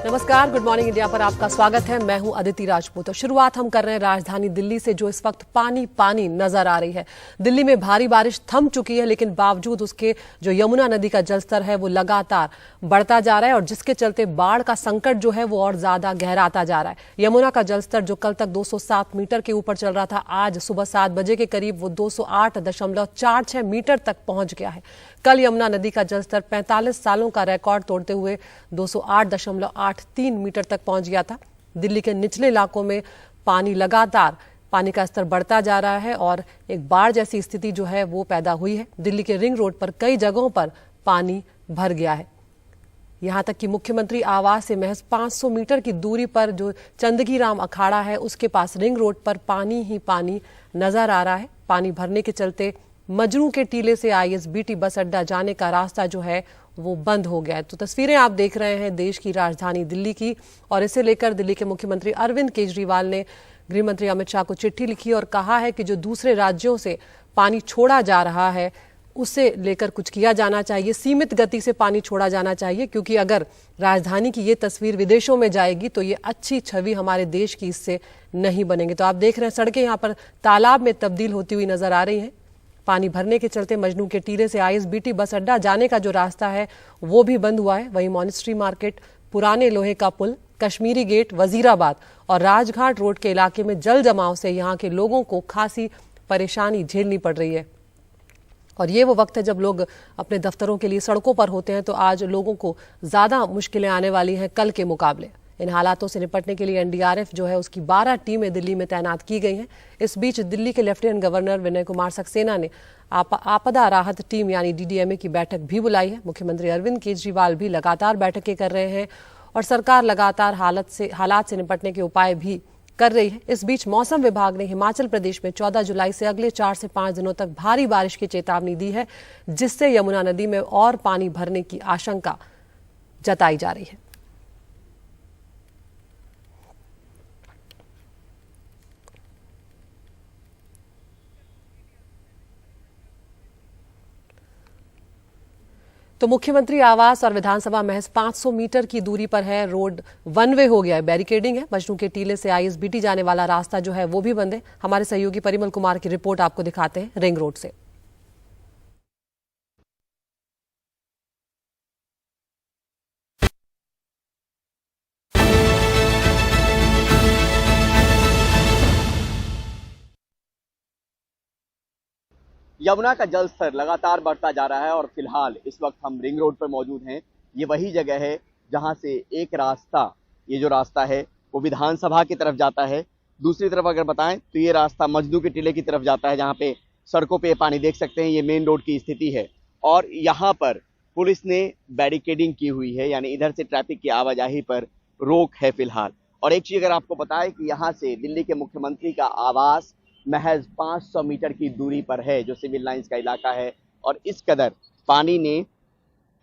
नमस्कार, good morning India पर आपका स्वागत है। मैं हूं अदिति राजपूत और शुरुआत हम कर रहे हैं राजधानी दिल्ली से, जो इस वक्त पानी पानी नजर आ रही है। दिल्ली में भारी बारिश थम चुकी है, लेकिन बावजूद उसके जो यमुना नदी का जलस्तर है वो लगातार बढ़ता जा रहा है और जिसके चलते बाढ़ का संकट जो है वो और ज्यादा गहराता जा रहा है। यमुना का जलस्तर जो कल तक 207 मीटर के ऊपर चल रहा था, आज सुबह 7 बजे के करीब वो 208.46 मीटर तक पहुंच गया है। कल यमुना नदी का जलस्तर 45 सालों का रिकॉर्ड तोड़ते हुए 208.83 मीटर तक पहुंच गया था। दिल्ली के निचले इलाकों में पानी का स्तर बढ़ता जा रहा है और एक बाढ़ जैसी स्थिति जो है वो पैदा हुई है। दिल्ली के रिंग रोड पर कई जगहों पर पानी भर गया है। यहां तक कि मुख्यमंत्री आवास से महज 500 मीटर की दूरी पर जो चंदगी राम अखाड़ा है, उसके पास रिंग रोड पर पानी ही पानी नजर आ रहा है। पानी भरने के चलते मजनू के टीले से आईएसबीटी बस अड्डा जाने का रास्ता जो है वो बंद हो गया है। तो तस्वीरें आप देख रहे हैं देश की राजधानी दिल्ली की, और इसे लेकर दिल्ली के मुख्यमंत्री अरविंद केजरीवाल ने गृह मंत्री अमित शाह को चिट्ठी लिखी और कहा है कि जो दूसरे राज्यों से पानी छोड़ा जा रहा है उसे लेकर कुछ किया जाना चाहिए, सीमित गति से पानी छोड़ा जाना चाहिए, क्योंकि अगर राजधानी की ये तस्वीर विदेशों में जाएगी तो ये अच्छी छवि हमारे देश की इससे नहीं बनेंगे। तो आप देख रहे हैं सड़कें यहाँ पर तालाब में तब्दील होती हुई नजर आ रही हैं। पानी भरने के चलते मजनू के टीले से आईएसबीटी बस अड्डा जाने का जो रास्ता है वो भी बंद हुआ है। वहीं मॉनेस्ट्री मार्केट, पुराने लोहे का पुल, कश्मीरी गेट, वजीराबाद और राजघाट रोड के इलाके में जल जमाव से यहाँ के लोगों को खासी परेशानी झेलनी पड़ रही है। और ये वो वक्त है जब लोग अपने दफ्तरों के लिए सड़कों पर होते हैं, तो आज लोगों को ज्यादा मुश्किलें आने वाली हैं कल के मुकाबले। इन हालातों से निपटने के लिए एनडीआरएफ जो है उसकी 12 टीमें दिल्ली में तैनात की गई हैं। इस बीच दिल्ली के लेफ्टिनेंट गवर्नर विनय कुमार सक्सेना ने आपदा राहत टीम यानी डीडीएमए की बैठक भी बुलाई है। मुख्यमंत्री अरविंद केजरीवाल भी लगातार बैठकें कर रहे हैं और सरकार लगातार हालात से निपटने के उपाय भी कर रही है। इस बीच मौसम विभाग ने हिमाचल प्रदेश में 14 जुलाई से अगले 4 से 5 दिनों तक भारी बारिश की चेतावनी दी है, जिससे यमुना नदी में और पानी भरने की आशंका जताई जा रही है। तो मुख्यमंत्री आवास और विधानसभा महज 500 मीटर की दूरी पर है। रोड वन वे हो गया है, बैरिकेडिंग है। मजनू के टीले से आईएसबीटी जाने वाला रास्ता जो है वो भी बंद है। हमारे सहयोगी परिमल कुमार की रिपोर्ट आपको दिखाते हैं रिंग रोड से। यमुना का जल स्तर लगातार बढ़ता जा रहा है और फिलहाल इस वक्त हम रिंग रोड पर मौजूद हैं। ये वही जगह है जहां से एक रास्ता, ये जो रास्ता है वो विधानसभा की तरफ जाता है। दूसरी तरफ अगर बताएं तो ये रास्ता मजनू के टीले की तरफ जाता है, जहां पे सड़कों पे पानी देख सकते हैं। ये मेन रोड की स्थिति है और यहाँ पर पुलिस ने बैरिकेडिंग की हुई है, यानी इधर से ट्रैफिक की आवाजाही पर रोक है फिलहाल। और एक चीज अगर आपको बताएं कि यहाँ से दिल्ली के मुख्यमंत्री का आवास महज 500 मीटर की दूरी पर है, जो सिविल लाइंस का इलाका है। और इस कदर पानी ने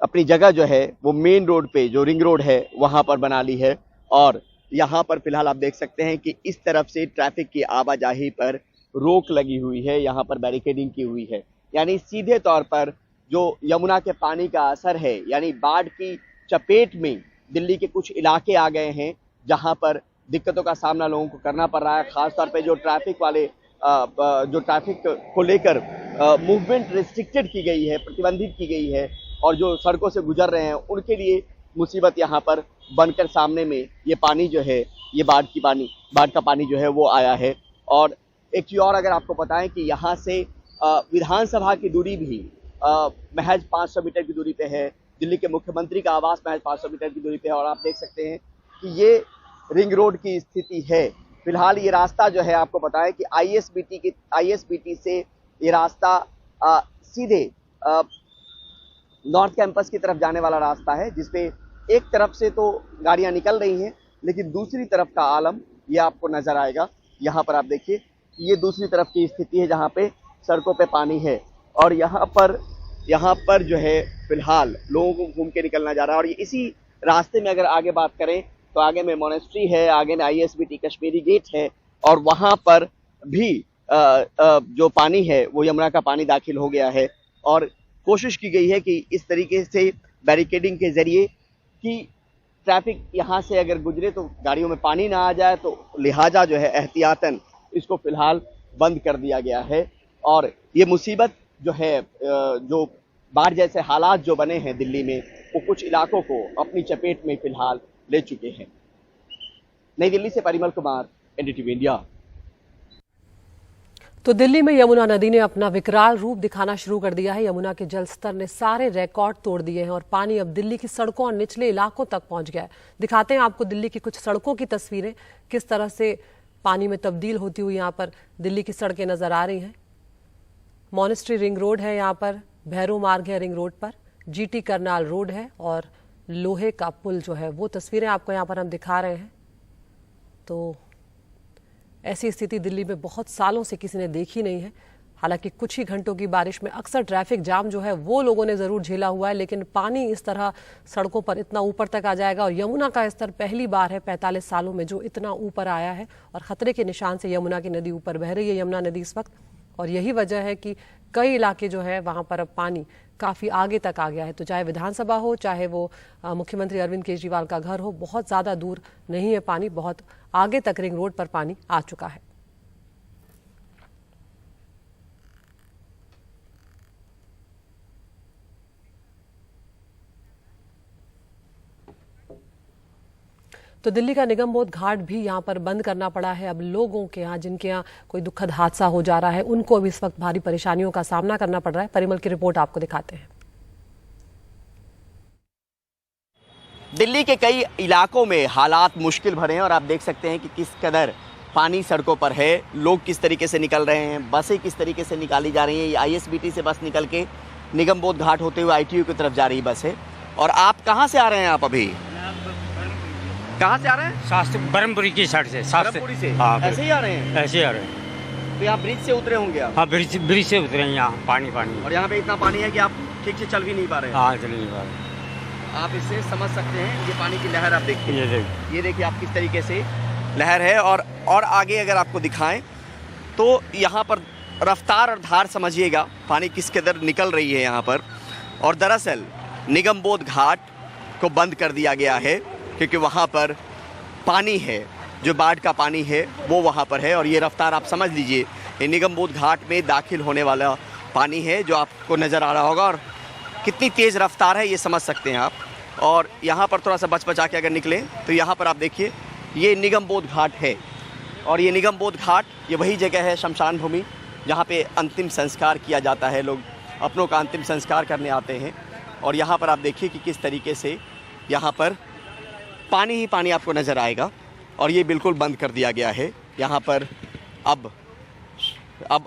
अपनी जगह जो है वो मेन रोड पे, जो रिंग रोड है, वहां पर बना ली है। और यहाँ पर फिलहाल आप देख सकते हैं कि इस तरफ से ट्रैफिक की आवाजाही पर रोक लगी हुई है, यहाँ पर बैरिकेडिंग की हुई है। यानी सीधे तौर पर जो यमुना के पानी का असर है, यानी बाढ़ की चपेट में दिल्ली के कुछ इलाके आ गए हैं, जहाँ पर दिक्कतों का सामना लोगों को करना पड़ रहा है। खासतौर पर जो ट्रैफिक वाले जो ट्रैफिक को लेकर मूवमेंट रिस्ट्रिक्टेड की गई है, प्रतिबंधित की गई है, और जो सड़कों से गुजर रहे हैं उनके लिए मुसीबत यहाँ पर बनकर सामने में ये पानी जो है, ये बाढ़ का पानी जो है वो आया है। और एक चीज और अगर आपको बताएं कि यहाँ से विधानसभा की दूरी भी महज 500 मीटर की दूरी पे है। दिल्ली के मुख्यमंत्री का आवास महज 500 मीटर की दूरी पे है। और आप देख सकते हैं कि ये रिंग रोड की स्थिति है। फिलहाल ये रास्ता जो है, आपको बताएं कि आईएसबीटी से ये रास्ता सीधे नॉर्थ कैंपस की तरफ जाने वाला रास्ता है, जिसपे एक तरफ से तो गाड़ियां निकल रही हैं, लेकिन दूसरी तरफ का आलम ये आपको नजर आएगा। यहाँ पर आप देखिए, ये दूसरी तरफ की स्थिति है जहाँ पे सड़कों पे पानी है। और यहाँ पर जो है फिलहाल लोगों को घूम के निकलना जा रहा है। और इसी रास्ते में अगर आगे बात करें तो आगे में मॉनेस्ट्री है, आगे में आईएसबीटी कश्मीरी गेट है, और वहां पर भी जो पानी है वो यमुना का पानी दाखिल हो गया है। और कोशिश की गई है कि इस तरीके से बैरिकेडिंग के जरिए कि ट्रैफिक यहाँ से अगर गुजरे तो गाड़ियों में पानी ना आ जाए, तो लिहाजा जो है एहतियातन इसको फिलहाल बंद कर दिया गया है। और ये मुसीबत जो है, जो बाढ़ जैसे हालात जो बने हैं दिल्ली में, वो कुछ इलाकों को अपनी चपेट में फिलहाल ले चुके हैं। नई दिल्ली से परिमल कुमार, एनडीटीवी इंडिया। तो दिल्ली में यमुना नदी ने अपना विकराल रूप दिखाना शुरू कर दिया है। यमुना के जल स्तर ने सारे रिकॉर्ड तोड़ दिए हैं और पानी अब दिल्ली की सड़कों और निचले इलाकों तक पहुंच गया है। दिखाते हैं आपको दिल्ली की कुछ सड़कों की तस्वीरें, किस तरह से पानी में तब्दील होती हुई यहाँ पर दिल्ली की सड़कें नजर आ रही हैं। मॉनेस्ट्री रिंग रोड है, यहाँ पर भैरव मार्ग है रिंग रोड पर, जीटी करनाल रोड है और लोहे का पुल जो है, वो तस्वीरें आपको यहाँ पर हम दिखा रहे हैं। तो ऐसी स्थिति दिल्ली में बहुत सालों से किसी ने देखी नहीं है। हालांकि कुछ ही घंटों की बारिश में अक्सर ट्रैफिक जाम जो है वो लोगों ने जरूर झेला हुआ है, लेकिन पानी इस तरह सड़कों पर इतना ऊपर तक आ जाएगा और यमुना का स्तर पहली बार है 45 सालों में जो इतना ऊपर आया है और खतरे के निशान से यमुना की नदी ऊपर बह रही है, यमुना नदी इस वक्त। और यही वजह है कि कई इलाके जो है वहां पर अब पानी काफी आगे तक आ गया है। तो चाहे विधानसभा हो, चाहे वो मुख्यमंत्री अरविंद केजरीवाल का घर हो, बहुत ज्यादा दूर नहीं है पानी, बहुत आगे तक रिंग रोड पर पानी आ चुका है। तो दिल्ली का निगम बोध घाट भी यहां पर बंद करना पड़ा है। अब लोगों के यहाँ, जिनके यहाँ कोई दुखद हादसा हो जा रहा है, उनको अब इस वक्त भारी परेशानियों का सामना करना पड़ रहा है। परिमल की रिपोर्ट आपको दिखाते हैं। दिल्ली के कई इलाकों में हालात मुश्किल भरे हैं और आप देख सकते हैं कि किस कदर पानी सड़कों पर है, लोग किस तरीके से निकल रहे हैं, बसें किस तरीके से निकाली जा रही हैं। ये आईएसबीटी से बस निकल के निगम बोध घाट होते हुए आईटीयू की तरफ जा रही बस है। और आप कहाँ से आ रहे हैं? आप अभी कहाँ से आ रहे हैं? शास्त्री ब्रह्मपुरी की साइड से। ब्रह्मपुरी से? हाँ, ऐसे ही आ रहे हैं? ऐसे ही आ रहे हैं। तो यहाँ ब्रिज से उतरे होंगे आप? हाँ, ब्रिज से उतरे हैं यहाँ। पानी और यहाँ पे इतना पानी है कि आप ठीक से चल भी नहीं पा रहे हैं। हाँ, चल नहीं पा रहे। आप इससे समझ सकते हैं, ये पानी की लहर आप देखिए, ये देखिए आप किस तरीके से लहर है। और आगे अगर आपको दिखाएं तो यहाँ पर रफ्तार और धार समझिएगा, पानी किस कदर निकल रही है यहाँ पर। और दरअसल निगम बोध घाट को बंद कर दिया गया है क्योंकि वहाँ पर पानी है, जो बाढ़ का पानी है वो वहाँ पर है। और ये रफ्तार आप समझ लीजिए, ये निगम बोध घाट में दाखिल होने वाला पानी है जो आपको नज़र आ रहा होगा। और कितनी तेज़ रफ्तार है ये समझ सकते हैं आप। और यहाँ पर थोड़ा सा बचा के अगर निकलें तो यहाँ पर आप देखिए, ये निगम बोध घाट है। और ये निगम बोध घाट, ये वही जगह है, शमशान भूमि, जहाँ पे अंतिम संस्कार किया जाता है। लोग अपनों का अंतिम संस्कार करने आते हैं। और यहाँ पर आप देखिए कि किस तरीके से यहाँ पर पानी ही पानी आपको नज़र आएगा। और ये बिल्कुल बंद कर दिया गया है यहाँ पर। अब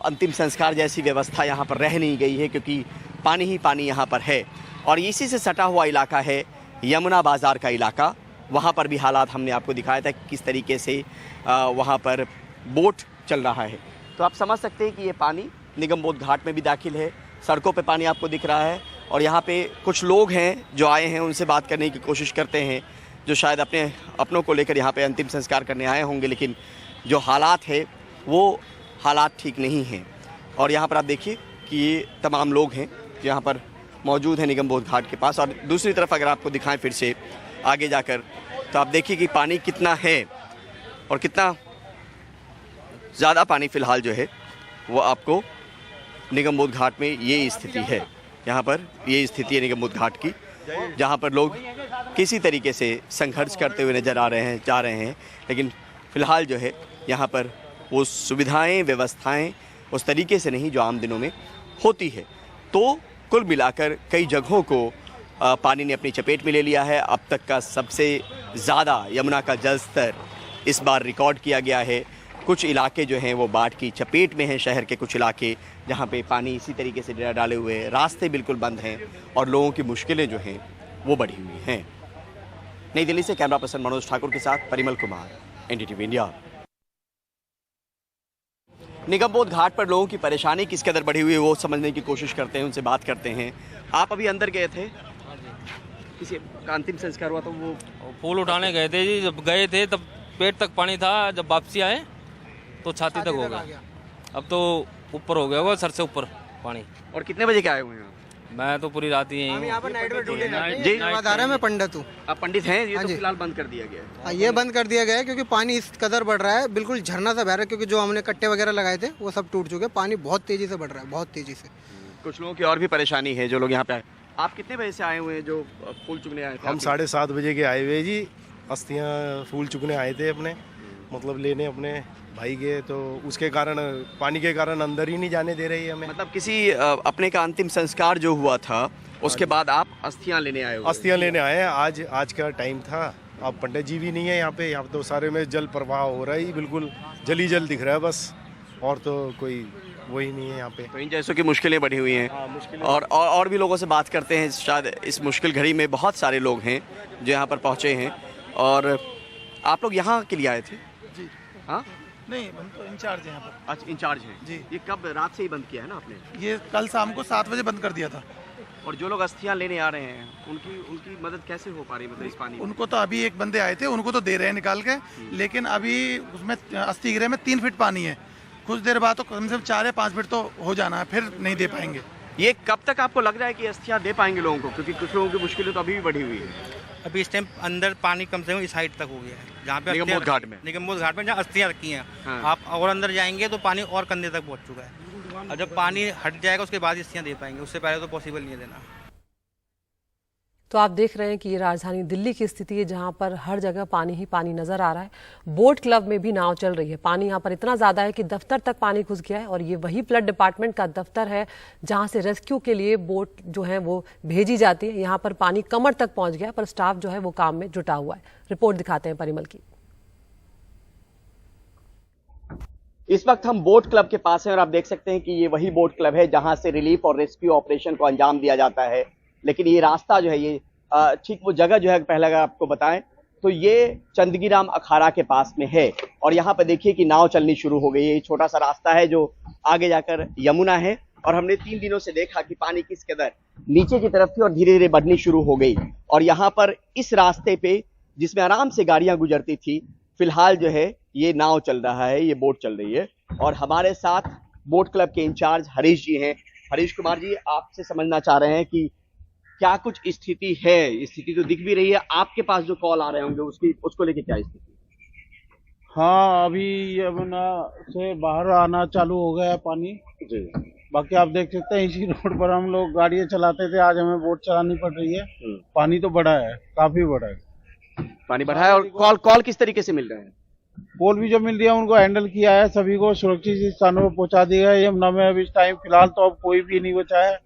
अंतिम संस्कार जैसी व्यवस्था यहाँ पर रह नहीं गई है क्योंकि पानी ही पानी यहाँ पर है। और इसी से सटा हुआ इलाका है यमुना बाज़ार का इलाका। वहाँ पर भी हालात हमने आपको दिखाया था किस तरीके से वहाँ पर बोट चल रहा है। तो आप समझ सकते हैं कि ये पानी निगम बोध घाट में भी दाखिल है, सड़कों पे पानी आपको दिख रहा है। और यहाँ पे कुछ लोग हैं जो आए हैं, उनसे बात करने की कोशिश करते हैं, जो शायद अपनों को लेकर यहाँ पे अंतिम संस्कार करने आए होंगे। लेकिन जो हालात है वो हालात ठीक नहीं हैं। और यहाँ पर आप देखिए कि ये तमाम लोग हैं जो यहाँ पर मौजूद हैं निगम बोध घाट के पास। और दूसरी तरफ अगर आपको दिखाएं फिर से आगे जाकर, तो आप देखिए कि पानी कितना है और कितना ज़्यादा पानी फ़िलहाल जो है वो आपको निगम बोध घाट में ये स्थिति है। यहाँ पर ये स्थिति है निगम बोध घाट की, जहाँ पर लोग किसी तरीके से संघर्ष करते हुए नज़र आ रहे हैं, जा रहे हैं। लेकिन फ़िलहाल जो है यहाँ पर वो सुविधाएं, व्यवस्थाएं उस तरीके से नहीं जो आम दिनों में होती है। तो कुल मिलाकर कई जगहों को पानी ने अपनी चपेट में ले लिया है। अब तक का सबसे ज़्यादा यमुना का जल स्तर इस बार रिकॉर्ड किया गया है। कुछ इलाके जो हैं वो बाढ़ की चपेट में हैं, शहर के कुछ इलाके जहाँ पे पानी इसी तरीके से डेरा डाले हुए, रास्ते बिल्कुल बंद हैं और लोगों की मुश्किलें जो हैं वो बढ़ी हुई हैं। नई दिल्ली से कैमरा पर्सन मनोज ठाकुर के साथ परिमल कुमार, एनडीटीवी इंडिया। निगम बोध घाट पर लोगों की परेशानी किस कदर बढ़ी हुई है वो समझने की कोशिश करते हैं, उनसे बात करते हैं। आप अभी अंदर गए थे, किसी का अंतिम संस्कार हुआ तो वो फूल उठाने गए थे जी। जब गए थे तब पेट तक पानी था, जब वापसी आए तो छाती तक हो गया। अब तो ऊपर हो गया होगा, सर से ऊपर पानी। और कितने बजे के आए हुए हैं? मैं तो पूरी रात ही यहीं हूँ। यहाँ पर नाइट में ड्यूटी जी सेवादार है, मैं पंडित हूँ। आप पंडित हैं, ये हाँ तो जी। फिलहाल बंद कर दिया गया है। हाँ, ये बंद कर दिया गया है क्योंकि पानी इस कदर बढ़ रहा है, बिल्कुल झरना सा बह रहा है, क्योंकि जो हमने कट्टे वगैरह लगाए थे वो सब टूट चुके हैं। पानी बहुत तेजी से बढ़ रहा है, बहुत तेजी से। कुछ लोगों की और भी परेशानी है जो लोग यहाँ पे आए। आप कितने बजे से आए हुए हैं जो फूल चुगने आए थे? हम 7:30 बजे के आए हुए जी। अस्थियाँ फूल चुगने आए थे अपने, मतलब लेने अपने भाई के, तो उसके कारण पानी के कारण अंदर ही नहीं जाने दे रही है हमें। मतलब किसी अपने का अंतिम संस्कार जो हुआ था उसके बाद आप अस्थियां लेने आए हो? अस्थियाँ लेने आए हैं, आज का टाइम था। अब पंडित जी भी नहीं है यहाँ पे। यहाँ तो सारे में जल प्रवाह हो रहा है, बिल्कुल जल ही जल दिख रहा है बस, और तो कोई वही नहीं है यहाँ पे। तो इन जैसों की मुश्किलें बढ़ी हुई हैं। हाँ, मुश्किलें। और भी लोगों से बात करते हैं। शायद इस मुश्किल घड़ी में बहुत सारे लोग हैं जो यहाँ पर पहुँचे हैं। और आप लोग यहाँ के लिए आए थे? जी। हाँ, नहीं, हम तो इंचार्ज हैं यहाँ पर। अच्छा, इंचार्ज हैं जी। ये कब रात से ही बंद किया है ना आपने? ये कल शाम को 7 बजे बंद कर दिया था। और जो लोग अस्थियां लेने आ रहे हैं उनकी मदद कैसे हो पा रही है, मतलब इस पानी में? उनको तो अभी एक बंदे आए थे, उनको तो दे रहे हैं निकाल के, लेकिन अभी उसमें अस्थि गृह में 3 फीट पानी है। कुछ देर बाद तो कम से कम 4 या 5 फीट तो हो जाना है, फिर नहीं दे पाएंगे। ये कब तक आपको लग रहा है कि अस्थियां दे पाएंगे लोगों को? क्योंकि कुछ लोगों की मुश्किलें तो अभी भी बढ़ी हुई है। अभी इस टाइम अंदर पानी कम से कम इस हाइट तक हो गया है, जहाँ पे निगमबोध घाट में। निगमबोध घाट में जहाँ अस्थियाँ रखी हैं। हाँ। आप और अंदर जाएंगे तो पानी और कंधे तक पहुँच चुका है, और जब पानी हट जाएगा उसके बाद अस्थियाँ दे पाएंगे, उससे पहले तो पॉसिबल नहीं है देना। तो आप देख रहे हैं कि ये राजधानी दिल्ली की स्थिति है, जहां पर हर जगह पानी ही पानी नजर आ रहा है। बोट क्लब में भी नाव चल रही है। पानी यहां पर इतना ज्यादा है कि दफ्तर तक पानी घुस गया है, और ये वही फ्लड डिपार्टमेंट का दफ्तर है जहां से रेस्क्यू के लिए बोट जो है वो भेजी जाती है। यहां पर पानी कमर तक पहुंच गया, पर स्टाफ जो है वो काम में जुटा हुआ है। रिपोर्ट दिखाते हैं परिमल की। इस वक्त हम बोट क्लब के पास हैं और आप देख सकते हैं कि ये वही बोट क्लब है जहां से रिलीफ और रेस्क्यू ऑपरेशन को अंजाम दिया जाता है। लेकिन ये रास्ता जो है, ये ठीक वो जगह जो है, पहले अगर आपको बताएं तो ये चंदगीराम अखाड़ा के पास में है। और यहाँ पे देखिए कि नाव चलनी शुरू हो गई है। ये छोटा सा रास्ता है जो आगे जाकर यमुना है, और हमने 3 दिनों से देखा कि पानी किस कदर नीचे की तरफ थी और धीरे धीरे बढ़नी शुरू हो गई। और यहाँ पर इस रास्ते पे जिसमें आराम से गाड़ियां गुजरती थी, फिलहाल जो है ये नाव चल रहा है, ये बोट चल रही है। और हमारे साथ बोट क्लब के इंचार्ज हरीश जी हैं। हरीश कुमार जी, आपसे समझना चाह रहे हैं कि क्या कुछ स्थिति है? स्थिति तो दिख भी रही है, आपके पास जो कॉल आ रहे होंगे उसको लेके क्या स्थिति? हाँ, अभी यमुना से बाहर आना चालू हो गया है पानी जी। बाकी आप देख सकते हैं इसी रोड पर हम लोग गाड़ियां चलाते थे, आज हमें बोट चलानी पड़ रही है। पानी तो बढ़ा है, काफी बढ़ा है। पानी बढ़ा है। और कॉल किस तरीके से मिल रहे हैं? पोल भी जो मिल रही है उनको हैंडल किया है, सभी को सुरक्षित स्थानों पर पहुंचा दिया है। यमुना में अभी इस टाइम फिलहाल तो अब कोई भी नहीं बचा है।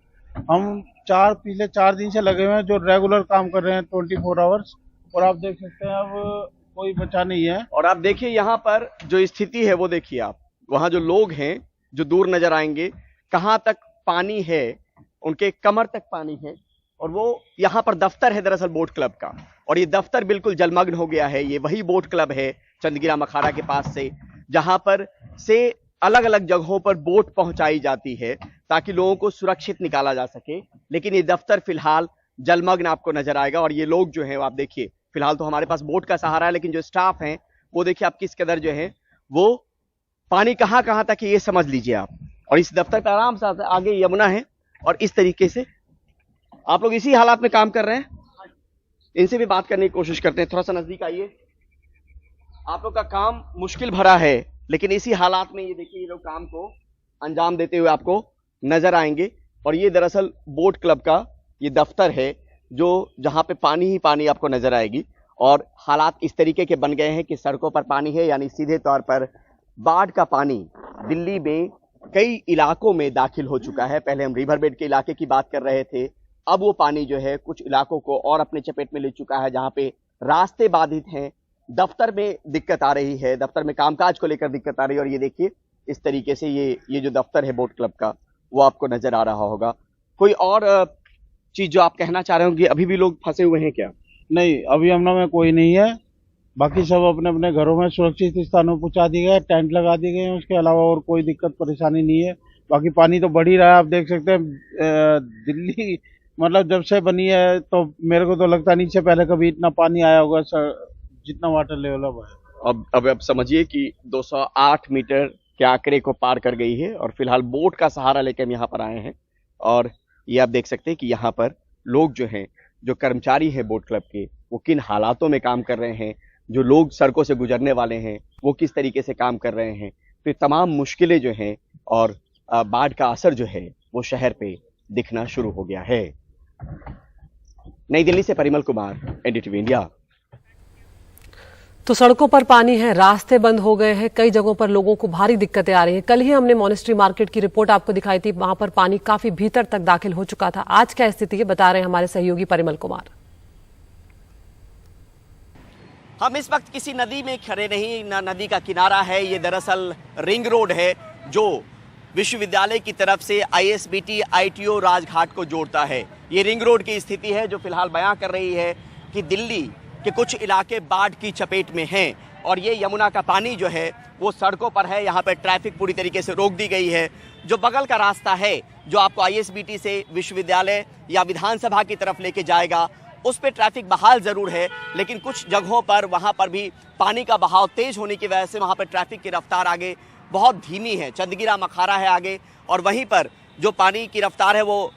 हम पिछले 4 दिन से लगे हुए हैं जो रेगुलर काम कर रहे हैं 24 आवर्स, और आप देख सकते हैं अब कोई बचा नहीं है। और आप देखिए यहाँ पर जो स्थिति है वो देखिए आप, वहां जो लोग हैं जो दूर नजर आएंगे, कहां तक पानी है, उनके कमर तक पानी है। और वो यहाँ पर दफ्तर है दरअसल बोट क्लब का, और ये दफ्तर बिल्कुल जलमग्न हो गया है। ये वही बोट क्लब है चंदगीराम अखाड़ा के पास से, जहां पर से अलग अलग जगहों पर बोट पहुंचाई जाती है ताकि लोगों को सुरक्षित निकाला जा सके। लेकिन ये दफ्तर फिलहाल जलमग्न आपको नजर आएगा। और ये लोग जो हैं आप देखिए, फिलहाल तो हमारे पास बोट का सहारा है, लेकिन जो स्टाफ हैं वो देखिए आप किस कदर जो है वो पानी कहां कहां तक है ये समझ लीजिए आप। और इस दफ्तर पे आराम से आगे यमुना है, और इस तरीके से आप लोग इसी हालात में काम कर रहे हैं। इनसे भी बात करने की कोशिश करते हैं, थोड़ा सा नजदीक आइए। आप लोग का काम मुश्किल भरा है, लेकिन इसी हालात में ये देखिए ये लोग काम को अंजाम देते हुए आपको नजर आएंगे। और ये दरअसल बोट क्लब का ये दफ्तर है जो जहां पे पानी ही पानी आपको नजर आएगी। और हालात इस तरीके के बन गए हैं कि सड़कों पर पानी है, यानी सीधे तौर पर बाढ़ का पानी दिल्ली में कई इलाकों में दाखिल हो चुका है। पहले हम रिवर बेड के इलाके की बात कर रहे थे, अब वो पानी जो है कुछ इलाकों को और अपने चपेट में ले चुका है, जहां पे रास्ते बाधित हैं, दफ्तर में दिक्कत आ रही है, दफ्तर में कामकाज को लेकर दिक्कत आ रही है। और ये देखिए इस तरीके से ये जो दफ्तर है बोट क्लब का वो आपको नजर आ रहा होगा। कोई और चीज जो आप कहना चाह रहे होंगे? अभी भी लोग फंसे हुए हैं क्या? नहीं, अभी यमुना में कोई नहीं है, बाकी सब अपने अपने घरों में सुरक्षित स्थानों पर पहुंचा दिए गए, टेंट लगा दिए गए हैं। उसके अलावा और कोई दिक्कत परेशानी नहीं है। बाकी पानी तो बढ़ ही रहा है। आप देख सकते हैं दिल्ली मतलब जब से बनी है तो मेरे को तो लगता नहीं इससे पहले कभी इतना पानी आया होगा जितना वाटर लेवल अब है। अब समझिए कि 208 मीटर के आंकड़े को पार कर गई है, और फिलहाल बोट का सहारा लेकर हम यहाँ पर आए हैं। और ये आप देख सकते हैं कि यहाँ पर लोग जो हैं, जो कर्मचारी हैं बोट क्लब के, वो किन हालातों में काम कर रहे हैं, जो लोग सड़कों से गुजरने वाले हैं वो किस तरीके से काम कर रहे हैं। तो ये तमाम मुश्किलें जो हैं और बाढ़ का असर जो है वो शहर पे दिखना शुरू हो गया है। नई दिल्ली से परिमल कुमार, एनडीटीवी इंडिया। तो सड़कों पर पानी है, रास्ते बंद हो गए हैं, कई जगहों पर लोगों को भारी दिक्कतें आ रही हैं। कल ही हमने मॉनेस्ट्री मार्केट की रिपोर्ट आपको दिखाई थी, वहां पर पानी काफी भीतर तक दाखिल हो चुका था। आज क्या स्थिति है बता रहे हैं हमारे सहयोगी परिमल कुमार। हम इस वक्त किसी नदी में खड़े नहीं, ना नदी का किनारा है, ये दरअसल रिंग रोड है जो विश्वविद्यालय की तरफ से आईएसबीटी आईटीओ राजघाट को जोड़ता है। ये रिंग रोड की स्थिति है जो फिलहाल बयां कर रही है कि दिल्ली के कुछ इलाके बाढ़ की चपेट में हैं और ये यमुना का पानी जो है वो सड़कों पर है। यहाँ पर ट्रैफिक पूरी तरीके से रोक दी गई है। जो बगल का रास्ता है जो आपको आईएसबीटी से विश्वविद्यालय या विधानसभा की तरफ लेके जाएगा, उस पर ट्रैफिक बहाल जरूर है, लेकिन कुछ जगहों पर वहाँ पर भी पानी का बहाव तेज होने की वजह से वहाँ पर ट्रैफिक की रफ्तार आगे बहुत धीमी है। चंदगिरा मखारा है आगे, और वहीं पर जो पानी की रफ्तार है वो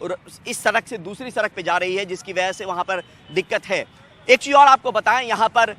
इस सड़क से दूसरी सड़क पे जा रही है, जिसकी वजह से वहाँ पर दिक्कत है। एक चीज़ और आपको बताएं, यहाँ पर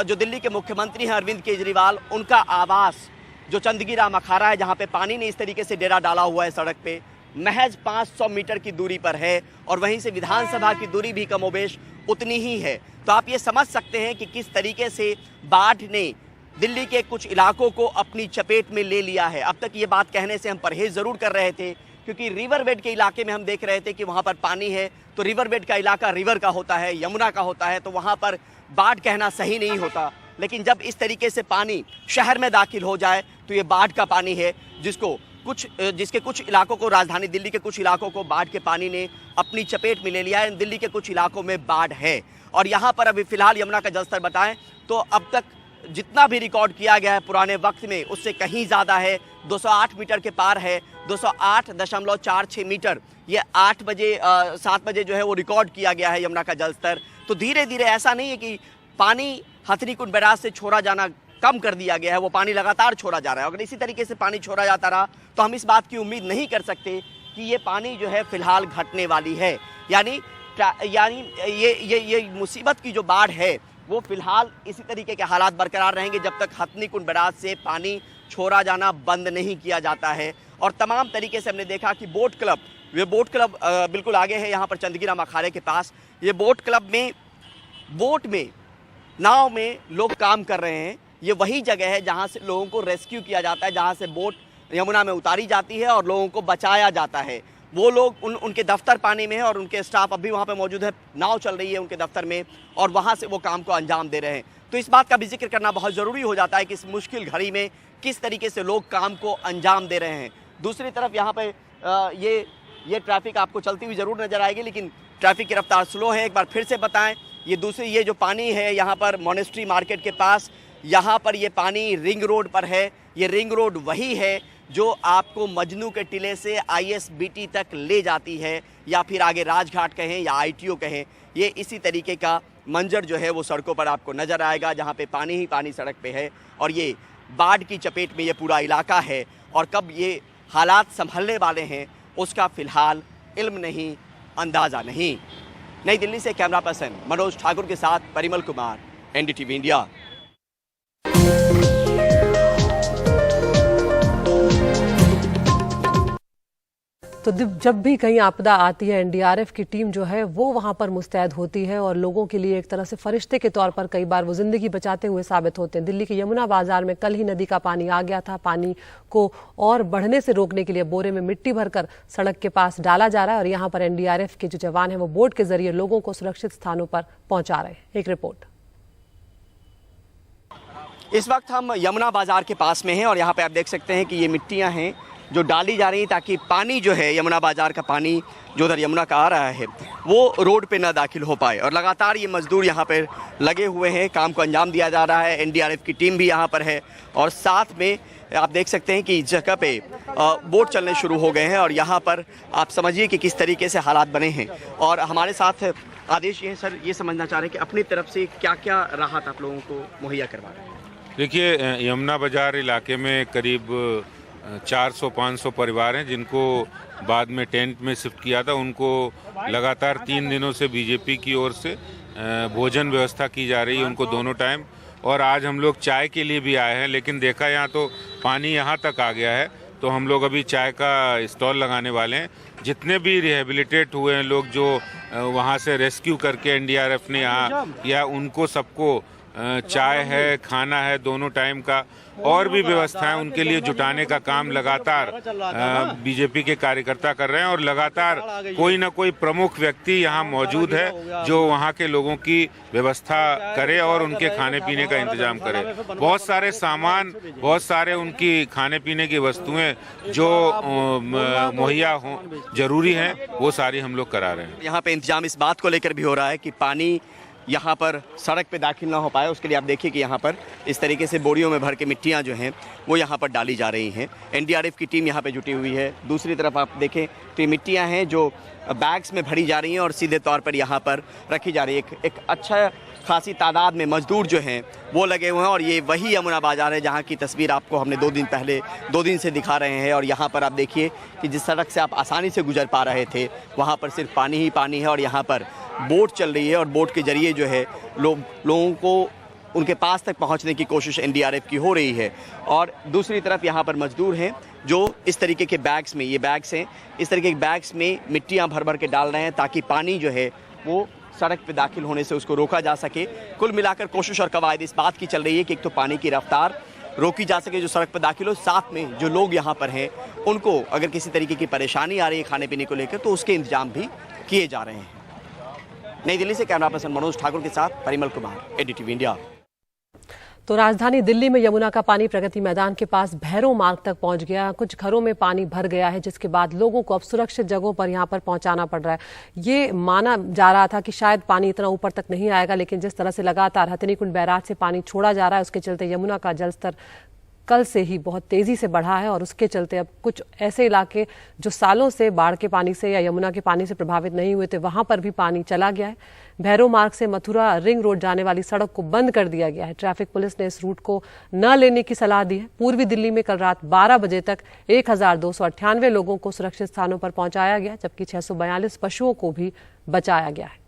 जो दिल्ली के मुख्यमंत्री हैं अरविंद केजरीवाल, उनका आवास जो चंदगिरा मखारा है जहाँ पे पानी ने इस तरीके से डेरा डाला हुआ है सड़क पे, महज 500 मीटर की दूरी पर है और वहीं से विधानसभा की दूरी भी कमोबेश उतनी ही है। तो आप ये समझ सकते हैं कि किस तरीके से बाढ़ ने दिल्ली के कुछ इलाकों को अपनी चपेट में ले लिया है। अब तक ये बात कहने से हम परहेज जरूर कर रहे थे, क्योंकि रिवर बेड के इलाके में हम देख रहे थे कि वहाँ पर पानी है, तो रिवर बेड का इलाका रिवर का होता है, यमुना का होता है, तो वहाँ पर बाढ़ कहना सही नहीं होता। लेकिन जब इस तरीके से पानी शहर में दाखिल हो जाए तो ये बाढ़ का पानी है, जिसके कुछ इलाकों को, राजधानी दिल्ली के कुछ इलाकों को बाढ़ के पानी ने अपनी चपेट में ले लिया है। दिल्ली के कुछ इलाकों में बाढ़ है और यहाँ पर अभी फिलहाल यमुना का जलस्तर बताएं तो अब तक जितना भी रिकॉर्ड किया गया है पुराने वक्त में उससे कहीं ज़्यादा है, 208 मीटर के पार है, 208.46 मीटर। ये 7 बजे जो है वो रिकॉर्ड किया गया है यमुना का जलस्तर। तो धीरे धीरे ऐसा नहीं है कि पानी हथनीकुंड बैराज से छोड़ा जाना कम कर दिया गया है, वो पानी लगातार छोड़ा जा रहा है। अगर इसी तरीके से पानी छोड़ा जाता रहा तो हम इस बात की उम्मीद नहीं कर सकते कि ये पानी जो है फिलहाल घटने वाली है। यानी ये मुसीबत की जो बाढ़ है वो फिलहाल इसी तरीके के हालात बरकरार रहेंगे जब तक हथनीकुंड बैराज से पानी छोड़ा जाना बंद नहीं किया जाता है। और तमाम तरीके से हमने देखा कि बोट क्लब बिल्कुल आगे है, यहाँ पर चंदगिरा मखारे के पास। ये बोट क्लब में बोट में नाव में लोग काम कर रहे हैं। ये वही जगह है जहाँ से लोगों को रेस्क्यू किया जाता है, जहाँ से बोट यमुना में उतारी जाती है और लोगों को बचाया जाता है। वो लोग उनके दफ्तर पानी में है और उनके स्टाफ अभी वहाँ पे मौजूद है, नाव चल रही है उनके दफ्तर में और वहाँ से वो काम को अंजाम दे रहे हैं। तो इस बात का भी जिक्र करना बहुत ज़रूरी हो जाता है कि इस मुश्किल घड़ी में किस तरीके से लोग काम को अंजाम दे रहे हैं। दूसरी तरफ यहाँ पे ये ट्रैफिक आपको चलती हुई ज़रूर नज़र आएगी, लेकिन ट्रैफिक की रफ्तार स्लो है। एक बार फिर से बताएं, ये जो पानी है यहाँ पर मॉनेस्ट्री मार्केट के पास, यहाँ पर ये पानी रिंग रोड पर है। ये रिंग रोड वही है जो आपको मजनू के टिले से आईएसबीटी तक ले जाती है, या फिर आगे राजघाट कहें या आईटीओ कहें। ये इसी तरीके का मंजर जो है वो सड़कों पर आपको नज़र आएगा, जहाँ पे पानी ही पानी सड़क पे है और ये बाढ़ की चपेट में ये पूरा इलाका है। और कब ये हालात संभलने वाले हैं उसका फिलहाल इल्म नहीं, अंदाज़ा नहीं। नई दिल्ली से कैमरा पर्सन मनोज ठाकुर के साथ परिमल कुमार, एनडीटीवी इंडिया। तो जब भी कहीं आपदा आती है एनडीआरएफ की टीम जो है वो वहां पर मुस्तैद होती है और लोगों के लिए एक तरह से फरिश्ते के तौर पर कई बार वो जिंदगी बचाते हुए साबित होते हैं। दिल्ली के यमुना बाजार में कल ही नदी का पानी आ गया था। पानी को और बढ़ने से रोकने के लिए बोरे में मिट्टी भरकर सड़क के पास डाला जा रहा है और यहाँ पर एनडीआरएफ के जो जवान है वो बोट के जरिए लोगों को सुरक्षित स्थानों पर पहुंचा रहे हैं। एक रिपोर्ट। इस वक्त हम यमुना बाजार के पास में हैं और यहाँ पे आप देख सकते हैं कि ये मिट्टियाँ हैं जो डाली जा रही है ताकि पानी जो है यमुना बाजार का पानी जो उधर यमुना का आ रहा है वो रोड पे ना दाखिल हो पाए। और लगातार ये मजदूर यहाँ पर लगे हुए हैं, काम को अंजाम दिया जा रहा है। एनडीआरएफ की टीम भी यहाँ पर है और साथ में आप देख सकते हैं कि इस जगह पे बोट चलने शुरू हो गए हैं और यहाँ पर आप समझिए कि किस तरीके से हालात बने हैं। और हमारे साथ आदेश ये है सर, ये समझना चाह रहे हैं कि अपनी तरफ से क्या क्या राहत आप लोगों को मुहैया करवा रहे हैं। देखिए, यमुना बाजार इलाके में करीब 400-500 परिवार हैं जिनको बाद में टेंट में शिफ्ट किया था। उनको लगातार 3 दिनों से बीजेपी की ओर से भोजन व्यवस्था की जा रही है उनको दोनों टाइम। और आज हम लोग चाय के लिए भी आए हैं, लेकिन देखा यहाँ तो पानी यहाँ तक आ गया है, तो हम लोग अभी चाय का स्टॉल लगाने वाले हैं। जितने भी रिहेबिलिटेट हुए हैं लोग जो वहाँ से रेस्क्यू करके एनडीआरएफ ने यहाँ किया, उनको सबको चाय है, खाना है दोनों टाइम का, और भी व्यवस्थाएं उनके लिए जुटाने का काम लगातार बीजेपी के कार्यकर्ता कर रहे हैं। और लगातार कोई ना कोई प्रमुख व्यक्ति यहाँ मौजूद है जो वहाँ के लोगों की व्यवस्था करे और उनके खाने पीने का इंतजाम करे। बहुत सारे सामान, बहुत सारे उनकी खाने पीने की वस्तुएं जो मुहैया हो जरूरी हैं, वो सारी हम लोग करा रहे हैं। यहाँ पे इंतजाम इस बात को लेकर भी हो रहा है कि पानी यहाँ पर सड़क पे दाखिल ना हो पाए, उसके लिए आप देखिए कि यहाँ पर इस तरीके से बोरियों में भर के मिट्टियाँ जो हैं वो यहाँ पर डाली जा रही हैं। एनडीआरएफ की टीम यहाँ पे जुटी हुई है। दूसरी तरफ आप देखें तो ये मिट्टियाँ हैं जो बैग्स में भरी जा रही हैं और सीधे तौर पर यहाँ पर रखी जा रही है। एक अच्छा खासी तादाद में मजदूर जो हैं वो लगे हुए हैं। और ये वही यमुना बाजार है जहाँ की तस्वीर आपको हमने 2 दिन से दिखा रहे हैं। और यहाँ पर आप देखिए कि जिस सड़क से आप आसानी से गुजर पा रहे थे वहाँ पर सिर्फ पानी ही पानी है। और यहाँ पर बोट चल रही है और बोट के जरिए जो है लोगों को उनके पास तक पहुंचने की कोशिश एनडीआरएफ की हो रही है। और दूसरी तरफ यहाँ पर मजदूर हैं जो इस तरीके के बैग्स में, ये बैग्स हैं, इस तरीके के बैग्स में मिट्टियाँ भर भर के डाल रहे हैं ताकि पानी जो है वो सड़क पे दाखिल होने से उसको रोका जा सके। कुल मिलाकर कोशिश और कवायद इस बात की चल रही है कि एक तो पानी की रफ्तार रोकी जा सके जो सड़क पर दाखिल हो, साथ में जो लोग यहाँ पर हैं उनको अगर किसी तरीके की परेशानी आ रही है खाने पीने को लेकर तो उसके इंतजाम भी किए जा रहे हैं। नई दिल्ली से कैमरा पर्सन मनोज ठाकुर के साथ परिमल कुमार, एडीटीवी इंडिया। तो राजधानी दिल्ली में यमुना का पानी प्रगति मैदान के पास भैरव मार्ग तक पहुंच गया। कुछ घरों में पानी भर गया है, जिसके बाद लोगों को अब सुरक्षित जगहों पर यहां पर पहुंचाना पड़ रहा है। ये माना जा रहा था कि शायद पानी इतना ऊपर तक नहीं आएगा, लेकिन जिस तरह से लगातार हथिनीकुंड बैराज से पानी छोड़ा जा रहा है उसके चलते यमुना का जलस्तर कल से ही बहुत तेजी से बढ़ा है। और उसके चलते अब कुछ ऐसे इलाके जो सालों से बाढ़ के पानी से या यमुना के पानी से प्रभावित नहीं हुए थे, वहां पर भी पानी चला गया है। भैरव मार्ग से मथुरा रिंग रोड जाने वाली सड़क को बंद कर दिया गया है। ट्रैफिक पुलिस ने इस रूट को न लेने की सलाह दी है। पूर्वी दिल्ली में कल रात 12 बजे तक 1298 लोगों को सुरक्षित स्थानों पर पहुंचाया गया, जबकि 642 पशुओं को भी बचाया गया है।